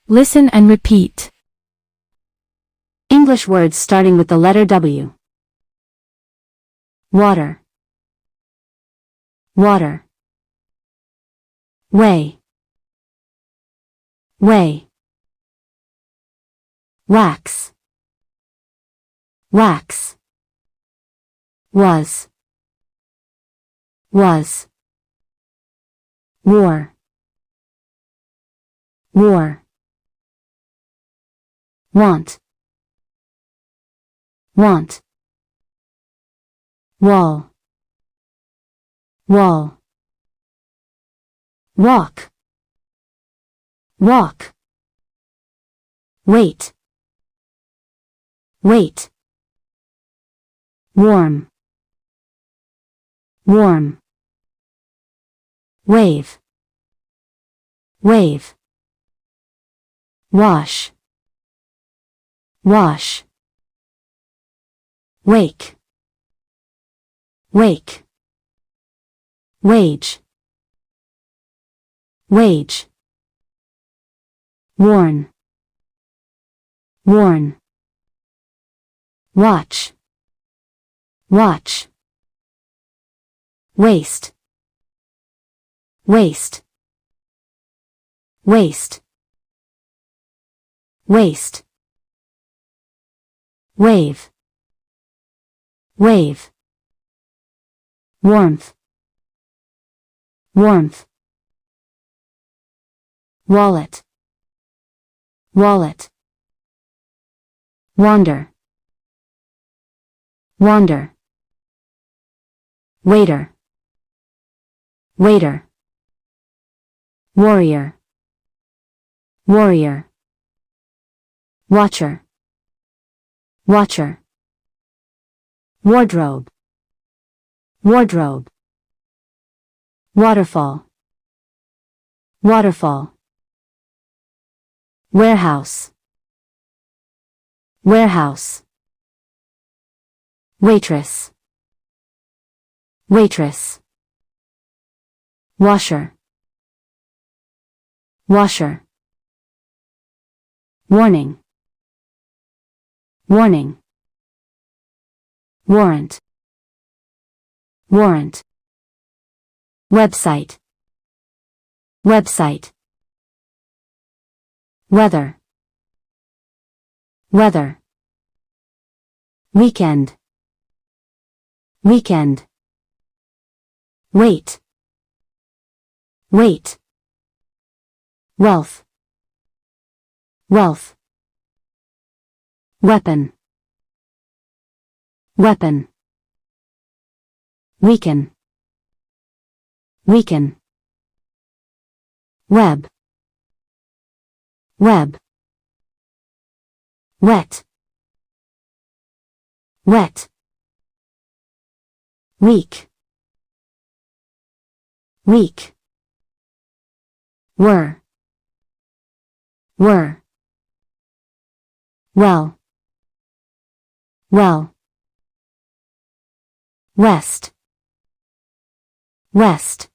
Listen and repeat. English words starting with the letter W. Water, water. Way, way. Wax, wax. Was, was. War, war. Want, want. Wall, wall. Walk, walk. Wait, wait. Warm, warm. Wave, wave. Wash, wash. Wake, wake. Wage, wage. Warn, warn. Watch, watch. Waste, waste. Waste, waste. Wave, wave. Warmth, warmth. Wallet, wallet. Wander, wander. Waiter, waiter. Warrior, warrior. Watcher, watcher. Wardrobe, wardrobe. Waterfall, waterfall. Warehouse, warehouse. Waitress, waitress. Washer, washer. Warning, warning. Warrant, warrant. Website, website. Weather, weather. Weekend, weekend. Wait, wait. Wealth, wealth. Weapon, weapon. Weaken, weaken. Web, web. Wet, wet. Weak, weak. Were, were. Well, well. West, west.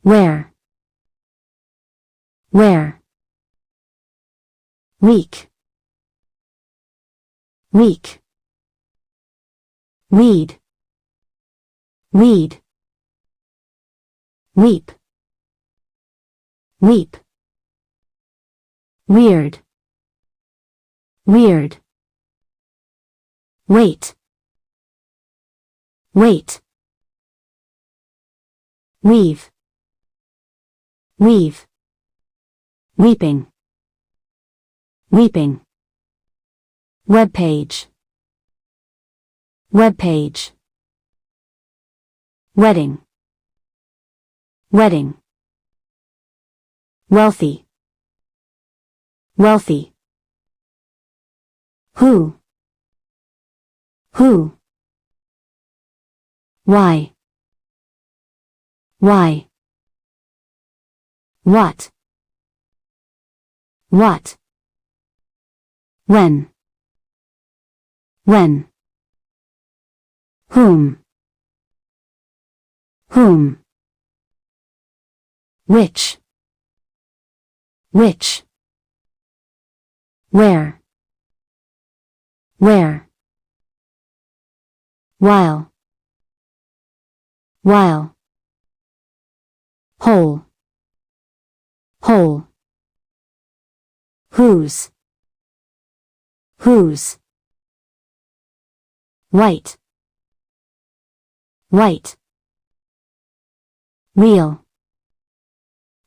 Where, where. Weak, weak. Weed, weed. Weep, weep. Weird, weird. Wait, wait. Weave, weave. Weeping, weeping. Web page, web page. Wedding, wedding. Wealthy, wealthy. Who, who. Why, why. What, what. When, when. Whom, whom. Which, which. where, where, while, while, whole, whole, whose, whose, white, white, real,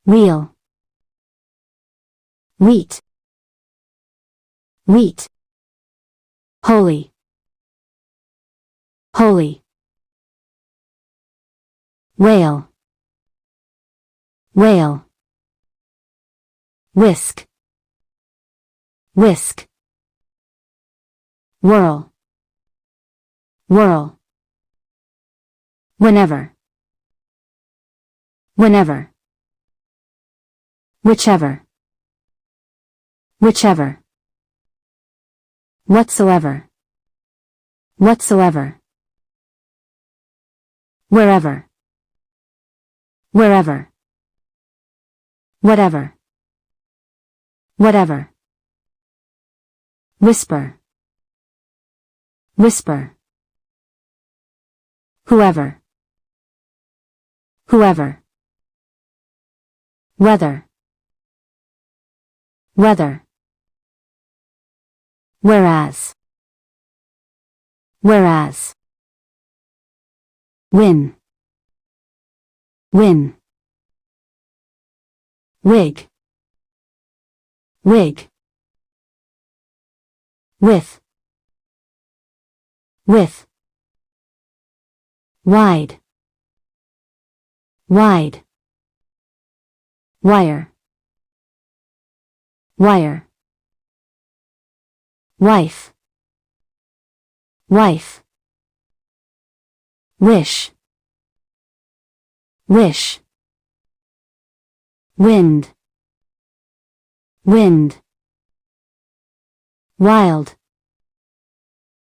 real, wheat, wheat, holy, holy, whale, whale, whisk, whisk, whirl, whirl, whenever, whenever, whichever, whichever, whatsoever, whatsoever, wherever, wherever, whatever, whatever, whisper, whisper, whoever, whoever, whether, whether, whereas, whereas, win, win, wig, wig, with, with, wide, wide, wire, wire, wife, wife, wish, wish, wind, wind, wild,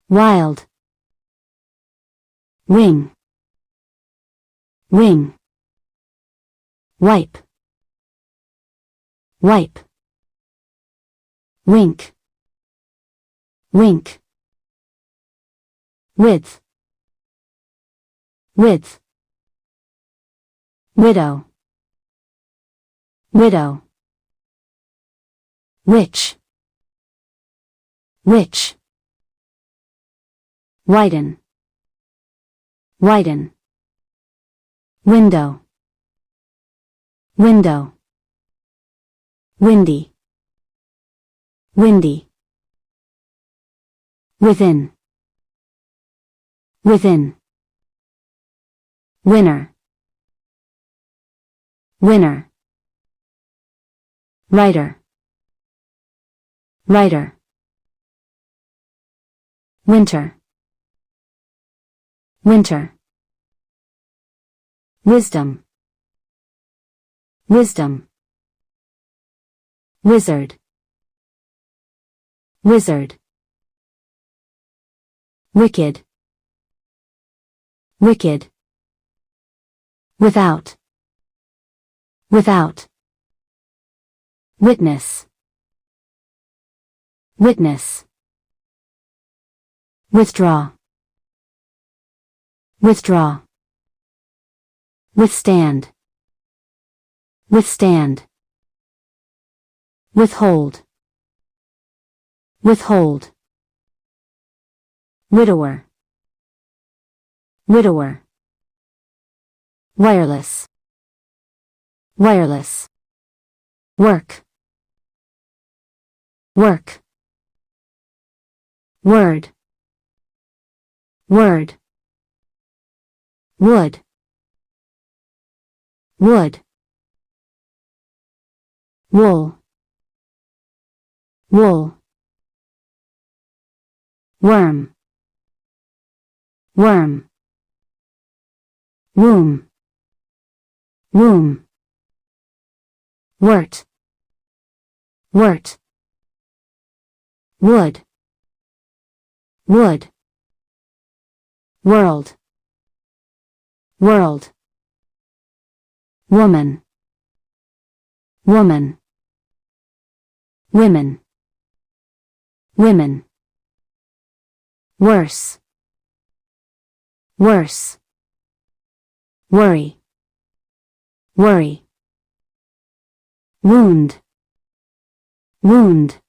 wild, wing, wing, wipe, wipe, wink, wink, width, width, widow, widow, witch, witch, widen, widen, window, window, windy, windy, within, within, winner, winner, writer, writer, winter, winter, wisdom, wisdom, wizard, wizard, wicked, wicked, without, without, witness, witness, withdraw, withdraw, withstand, withstand, withhold, withhold, widower, widower, wireless, wireless, work, work, word, word, wood, wood, wool, wool, worm, worm, womb, womb, wort, wort, wood, wood, world, world, woman, woman, women, women, worse, worse, worry, worry, wound, wound,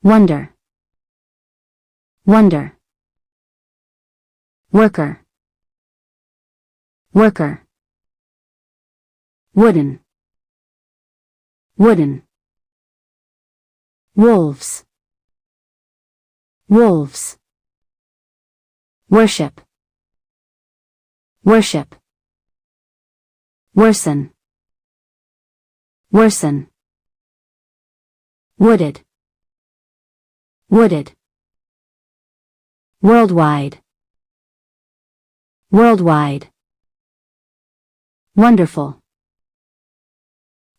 wonder, wonder, worker, worker, wooden, wooden, wolves, wolves, worship, worship, worsen, worsen, wooded, wooded, worldwide, worldwide, wonderful,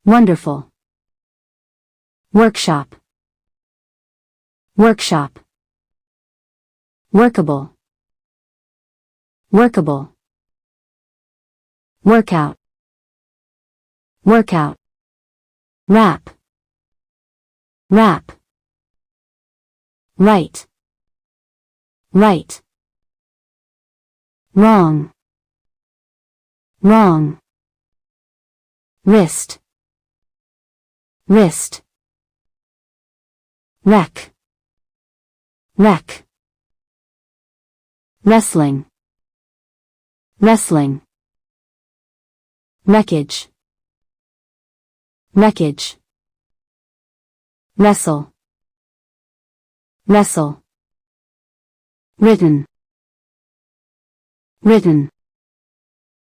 wonderful, workshop, workshop, workable, workable, workout, workout, wrap, wrap, right, right, wrong, wrong, wrist, wrist, wreck, wreck, wrestling, wrestling, wreckage, wreckage, wrestle, wrestle, written, written,